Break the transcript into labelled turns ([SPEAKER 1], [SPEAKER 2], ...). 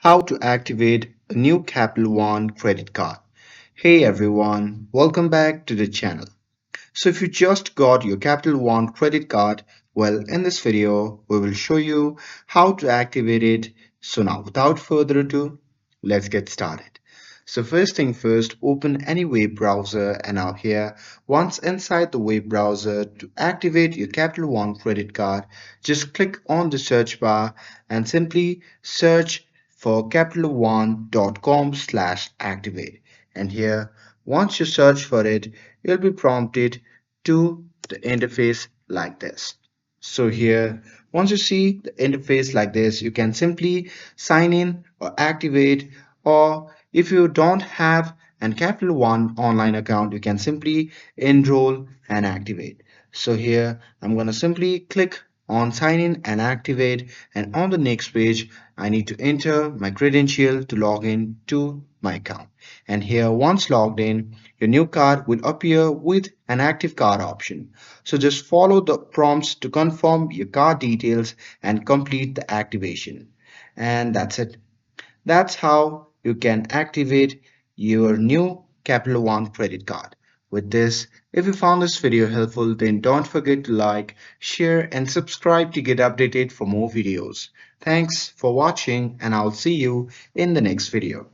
[SPEAKER 1] How to activate a new Capital One credit card. Hey everyone, welcome back to the channel. So if you just got your Capital One credit card, well, in this video, we will show you how to activate it. So now, without further ado, let's get started. So first thing first, open any web browser and now here, once inside the web browser, to activate your Capital One credit card, just click on the search bar and simply search for capitalone.com/activate. And here, once you search for it, you'll be prompted to the interface like this. So here, once you see the interface like this, you can simply sign in or activate, or if you don't have an Capital One online account, you can simply enroll and activate. So here, I'm going to simply click on sign in and activate, and on the next page, I need to enter my credential to log in to my account. And here, once logged in, your new card will appear with an active card option. So just follow the prompts to confirm your card details and complete the activation. And that's it. That's how you can activate your new Capital One credit card. With this, if you found this video helpful, then don't forget to like, share, and subscribe to get updated for more videos. Thanks for watching, and I'll see you in the next video.